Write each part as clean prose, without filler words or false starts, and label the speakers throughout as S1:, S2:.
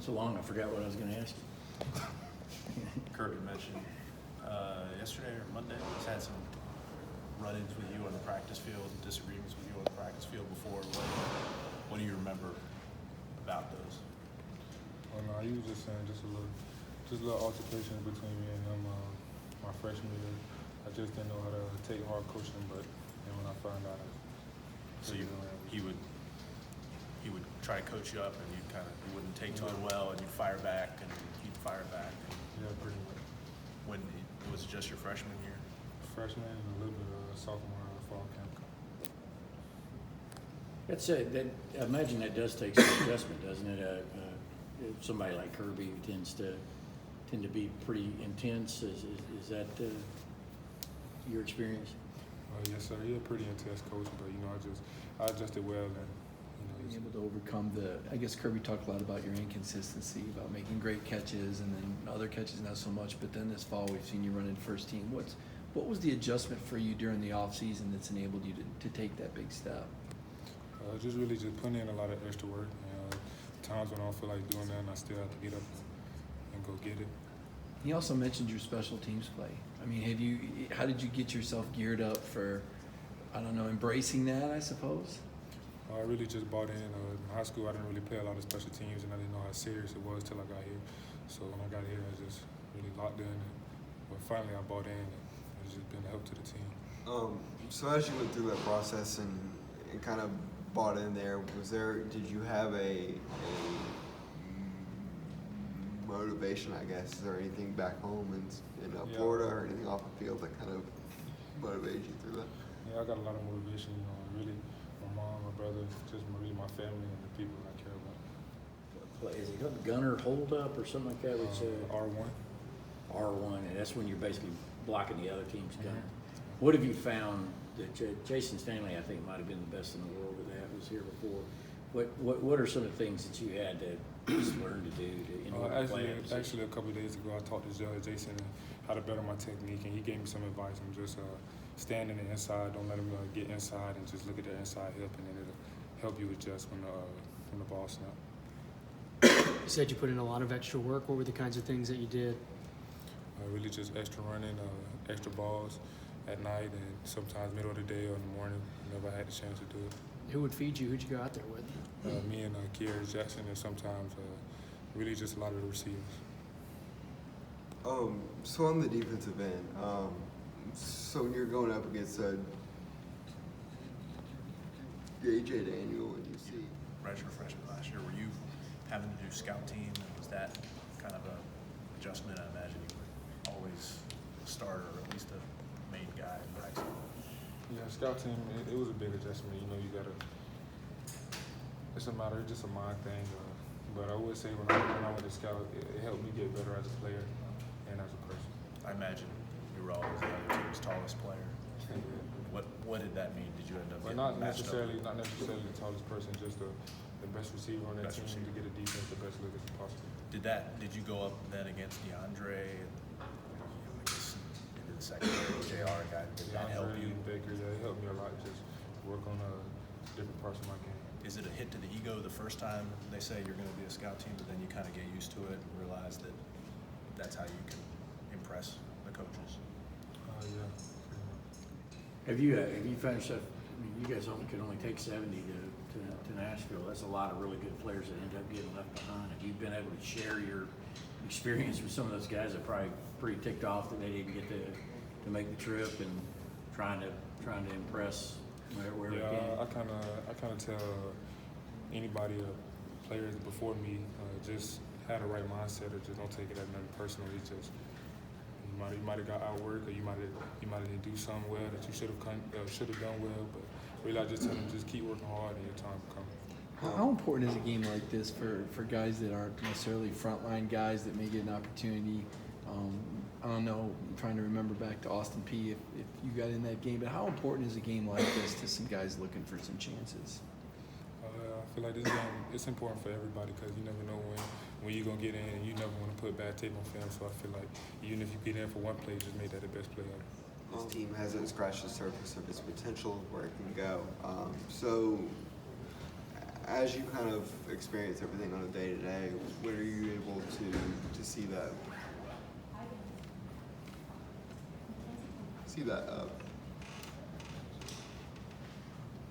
S1: so long, I forgot what I was gonna ask you.
S2: Kirby mentioned yesterday or Monday, he's had some run-ins with you on the practice field and disagreements with you on the practice field before. What do you remember about those?
S3: Oh no, he was just saying just a little altercation between me and him my freshman year. I just didn't know how to take hard coaching, but then when I found out,
S2: So he would try to coach you up, and you wouldn't take to it well, and you'd fire back, and he'd fire back.
S3: yeah, pretty much.
S2: When it was just your freshman year.
S3: Freshman and a little bit of sophomore fall camp.
S1: I imagine that does take some adjustment, doesn't it? Somebody like Kirby who tend to be pretty intense. Is that your experience?
S3: Yes, sir. He's a pretty intense coach, but I adjusted well, and
S4: Being able to overcome I guess Kirby talked a lot about your inconsistency, about making great catches and then other catches not so much, but then this fall we've seen you run in first team. What was the adjustment for you during the off season that's enabled you to take that big step?
S3: just putting in a lot of extra work. Times when I don't feel like doing that, and I still have to get up and go get it.
S4: He also mentioned your special teams play. I mean, how did you get yourself geared up for, I don't know, embracing that, I suppose?
S3: I really just bought in. In high school, I didn't really play a lot of special teams, and I didn't know how serious it was till I got here. So when I got here, I just really locked in. But finally, I bought in, and it's just been a help to the team.
S5: So as you went through that process and kind of bought in there, did you have a motivation, I guess? Is there anything back home in Florida or anything off the field that kind of motivated you through that?
S3: Yeah, I got a lot of motivation, really my mom, my brother, just really my family and the people I care about.
S1: Is it called gunner hold up or something like that?
S3: R1.
S1: R1, and that's when you're basically blocking the other team's gunner. What have you found that Jason Stanley, I think, might have been the best in the world with that, was here before. What are some of the things that you had to just learn to do in order to play that position?
S3: Actually, a couple of days ago, I talked to Jason how to better my technique, and he gave me some advice. I'm just standing the inside, don't let him get inside, and just look at the inside hip, and then it'll help you adjust when the ball snaps.
S6: You said you put in a lot of extra work. What were the kinds of things that you did?
S3: Really just extra running, extra balls at night, and sometimes middle of the day or in the morning whenever I had the chance to do it.
S6: Who would feed you? Who'd you go out there with?
S3: Me and Kier Jackson, and sometimes really just a lot of the receivers.
S5: So on the defensive end, so when you're going up against AJ Daniel and you see
S2: Redshirt freshman last year, were you having to do scout team, and was that kind of a adjustment? I imagine you were always a starter, or at least a main guy in practice.
S3: Yeah, scout team, it was a big adjustment. You gotta. It's just a mind thing. But I would say when I went to scout, it helped me get better as a player and as a person.
S2: I imagine you were always the other team's tallest player. What did that mean? Did you end up
S3: But
S2: getting
S3: not
S2: matched
S3: necessarily
S2: up?
S3: the tallest person, just the best receiver on that team to get a defense the best look as possible.
S2: Did you go up then against DeAndre and I guess into the secondary, JR guy? Did that help you?
S3: Baker, it helped me a lot. Just work on different parts of my game.
S2: Is it a hit to the ego the first time they say you're going to be a scout team, but then you kind of get used to it and realize that that's how you can impress the coaches?
S3: Yeah.
S1: Have you finished up? I mean, you guys can only take 70 to Nashville. That's a lot of really good players that end up getting left behind. Have you been able to share your experience with some of those guys that are probably pretty ticked off that they didn't get to make the trip and trying to impress where we can?
S3: I kind of tell anybody, players before me, just had the right mindset, or just don't take it as nothing personal. It's just you might have got outworked, or you might have do something well that you should have done well. But really, I just tell them just keep working hard, and your time will come.
S4: How important is a game like this for guys that aren't necessarily frontline guys that may get an opportunity? I don't know, I'm trying to remember back to Austin Peay if you got in that game, but how important is a game like this to some guys looking for some chances?
S3: I feel like this game, it's important for everybody because you never know when you're going to get in, and you never want to put bad tape on film. So I feel like even if you get in for one play, just make that the best play ever.
S5: this team hasn't scratched the surface of its potential where it can go. So as you kind of experience everything on a day-to-day, when are you able to see that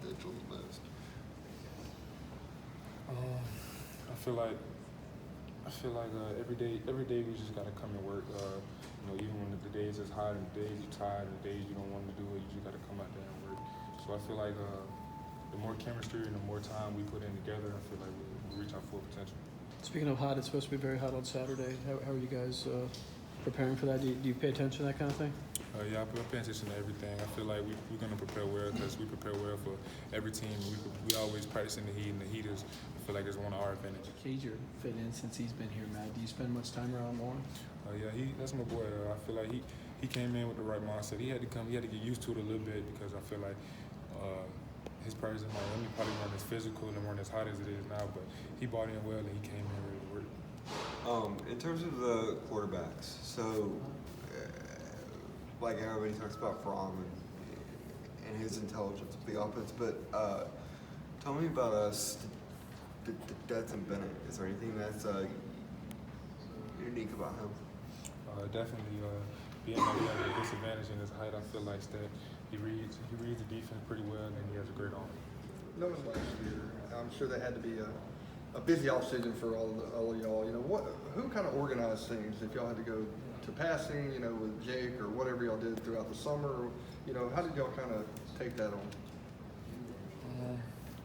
S5: potential the most?
S3: I feel like every day we just gotta come and work. Even when the days is hot and the days you're tired and the days you don't want to do it, you just gotta come out there and work. So I feel like the more chemistry and the more time we put in together, I feel like we'll reach our full potential.
S6: Speaking of hot, it's supposed to be very hot on Saturday. How are you guys preparing for that? Do you pay attention to that kind of thing?
S3: Yeah, I pay attention to everything. I feel like we're gonna prepare well because we prepare well for every team. We always practice in the heat, and the heat is, I feel like, it's one of our advantages.
S4: Cager fit in since he's been here, Matt. Do you spend much time around Lauren?
S3: Yeah, that's my boy. I feel like he came in with the right mindset. He had to get used to it a little bit because I feel like his practice in Miami probably weren't as physical and weren't as hot as it is now, but he bought in well and he came in ready to work.
S5: In terms of the quarterbacks, so like everybody talks about Fromm and his intelligence with the offense, but tell me about Stetson Bennett. Is there anything that's unique about him?
S3: Definitely being that he has a disadvantage in his height, I feel like that he reads the defense pretty well and he has a great arm.
S7: Knowing last year, I'm sure that had to be a busy offseason for all of y'all. Who kind of organized things? If y'all had to go to passing, with Jake or whatever y'all did throughout the summer, how did y'all kind of take that on?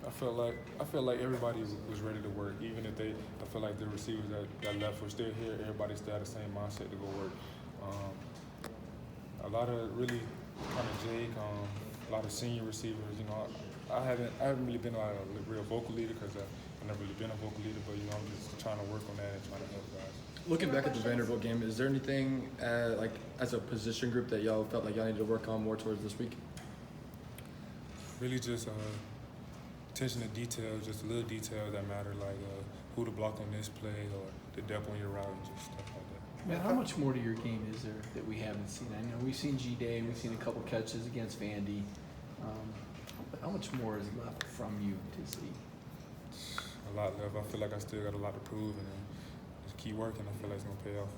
S3: I felt like everybody was ready to work, even if I feel like the receivers that left were still here. Everybody still had the same mindset to go work. A lot of really kind of Jake, a lot of senior receivers. I haven't really been a real vocal leader because I've never really been a vocal leader, but I'm just trying to work on that and trying to help guys.
S4: Looking back at the Vanderbilt game, is there anything like as a position group that y'all felt like y'all needed to work on more towards this week?
S3: Really just attention to details, just little details that matter, like who to block on this play or the depth on your route and just stuff like that.
S4: Man, how much more to your game is there that we haven't seen? I know we've seen G-Day, we've seen a couple catches against Vandy. How much more is left from you to see?
S3: A lot left. I feel like I still got a lot to prove and just keep working. I feel like it's going to pay off.